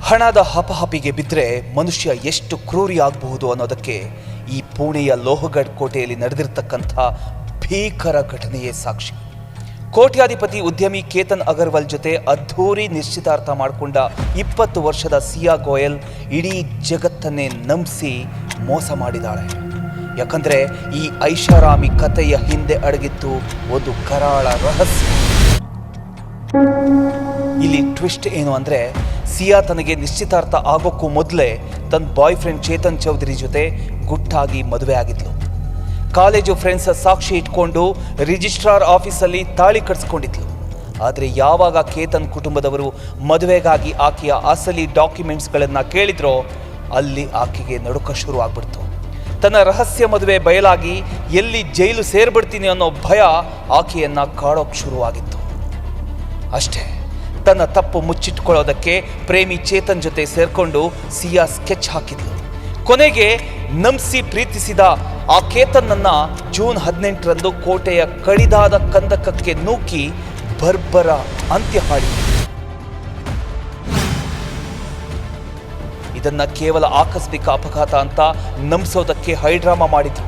ಹಣದ ಹಪಹಪಿಗೆ ಬಿದ್ದರೆ ಮನುಷ್ಯ ಎಷ್ಟು ಕ್ರೂರಿಯಾಗಬಹುದು ಅನ್ನೋದಕ್ಕೆ ಈ ಪುಣೆಯ ಲೋಹಗಢ್ ಕೋಟೆಯಲ್ಲಿ ನಡೆದಿರ್ತಕ್ಕಂಥ ಭೀಕರ ಘಟನೆಯೇ ಸಾಕ್ಷಿ. ಕೋಟ್ಯಾಧಿಪತಿ ಉದ್ಯಮಿ ಕೇತನ್ ಅಗರ್ವಾಲ್ ಜೊತೆ ಅದ್ಧೂರಿ ನಿಶ್ಚಿತಾರ್ಥ ಮಾಡಿಕೊಂಡ 20 ವರ್ಷದ ಸಿಯಾ ಗೋಯಲ್ ಇಡೀ ಜಗತ್ತನ್ನೇ ನಂಬಿಸಿ ಮೋಸ ಮಾಡಿದಾಳೆ. ಯಾಕಂದರೆ ಈ ಐಷಾರಾಮಿ ಕಥೆಯ ಹಿಂದೆ ಅಡಗಿತ್ತು ಒಂದು ಕರಾಳ ರಹಸ್ಯ. ಇಲ್ಲಿ ಟ್ವಿಸ್ಟ್ ಏನು ಅಂದರೆ, ಸಿಯಾ ತನಗೆ ನಿಶ್ಚಿತಾರ್ಥ ಆಗೋಕ್ಕೂ ಮೊದಲೇ ತನ್ನ ಬಾಯ್ ಫ್ರೆಂಡ್ ಚೇತನ್ ಚೌಧರಿ ಜೊತೆ ಗುಟ್ಟಾಗಿ ಮದುವೆ ಆಗಿದ್ಲು. ಕಾಲೇಜು ಫ್ರೆಂಡ್ಸ್ ಸಾಕ್ಷಿ ಇಟ್ಕೊಂಡು ರಿಜಿಸ್ಟ್ರಾರ್ ಆಫೀಸಲ್ಲಿ ತಾಳಿ ಕಟ್ಸ್ಕೊಂಡಿದ್ಲು. ಆದರೆ ಯಾವಾಗ ಕೇತನ್ ಕುಟುಂಬದವರು ಮದುವೆಗಾಗಿ ಆಕೆಯ ಅಸಲಿ ಡಾಕ್ಯುಮೆಂಟ್ಸ್ಗಳನ್ನು ಕೇಳಿದ್ರೋ ಅಲ್ಲಿ ಆಕೆಗೆ ನಡುಕ ಶುರು ಆಗ್ಬಿಡ್ತು. ತನ್ನ ರಹಸ್ಯ ಮದುವೆ ಬಯಲಾಗಿ ಎಲ್ಲಿ ಜೈಲು ಸೇರ್ಬಿಡ್ತೀನಿ ಅನ್ನೋ ಭಯ ಆಕೆಯನ್ನು ಕಾಡೋಕ್ಕೆ ಶುರುವಾಗಿತ್ತು. ಅಷ್ಟೇ, ತನ್ನ ತಪ್ಪು ಮುಚ್ಚಿಟ್ಕೊಳ್ಳೋದಕ್ಕೆ ಪ್ರೇಮಿ ಚೇತನ್ ಜೊತೆ ಸೇರ್ಕೊಂಡು ಸಿಯಾ ಸ್ಕೆಚ್ ಹಾಕಿದ್ಲು. ಕೊನೆಗೆ ನಂಬಿಸಿ ಪ್ರೀತಿಸಿದ ಆ ಕೇತನ್ನನ್ನ ಜೂನ್ 18ರಂದು ಕೋಟೆಯ ಕಡಿದಾದ ಕಂದಕಕ್ಕೆ ನೂಕಿ ಬರ್ಬರ ಅಂತ್ಯ ಹಾಡಿದ್ರು. ಇದನ್ನ ಕೇವಲ ಆಕಸ್ಮಿಕ ಅಪಘಾತ ಅಂತ ನಂಬಿಸೋದಕ್ಕೆ ಹೈಡ್ರಾಮಾ ಮಾಡಿದ್ರು.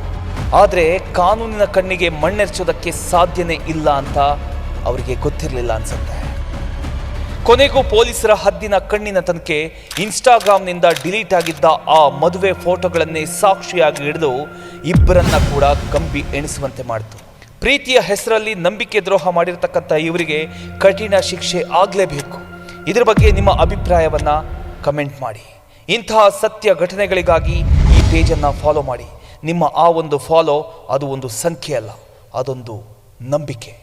ಆದರೆ ಕಾನೂನಿನ ಕಣ್ಣಿಗೆ ಮಣ್ಣೆರ್ಚೋದಕ್ಕೆ ಸಾಧ್ಯನೇ ಇಲ್ಲ ಅಂತ ಅವರಿಗೆ ಗೊತ್ತಿರಲಿಲ್ಲ ಅನ್ಸುತ್ತೆ. ಕೊನೆಗೂ ಪೊಲೀಸರ ಹದ್ದಿನ ಕಣ್ಣಿನ ತನಕೆ ಇನ್ಸ್ಟಾಗ್ರಾಮ್ನಿಂದ ಡಿಲೀಟ್ ಆಗಿದ್ದ ಆ ಮದುವೆ ಫೋಟೋಗಳನ್ನೇ ಸಾಕ್ಷಿಯಾಗಿ ಹಿಡಿದು ಇಬ್ಬರನ್ನ ಕೂಡ ಕಂಬಿ ಎಣಿಸುವಂತೆ ಮಾಡಿತು. ಪ್ರೀತಿಯ ಹೆಸರಲ್ಲಿ ನಂಬಿಕೆ ದ್ರೋಹ ಮಾಡಿರ್ತಕ್ಕಂಥ ಇವರಿಗೆ ಕಠಿಣ ಶಿಕ್ಷೆ ಆಗಲೇಬೇಕು. ಇದರ ಬಗ್ಗೆ ನಿಮ್ಮ ಅಭಿಪ್ರಾಯವನ್ನ ಕಮೆಂಟ್ ಮಾಡಿ. ಇಂತಹ ಸತ್ಯ ಘಟನೆಗಳಿಗಾಗಿ ಈ ಪೇಜನ್ನು ಫಾಲೋ ಮಾಡಿ. ನಿಮ್ಮ ಆ ಒಂದು ಫಾಲೋ ಅದು ಒಂದು ಸಂಖ್ಯೆ ಅಲ್ಲ, ಅದೊಂದು ನಂಬಿಕೆ.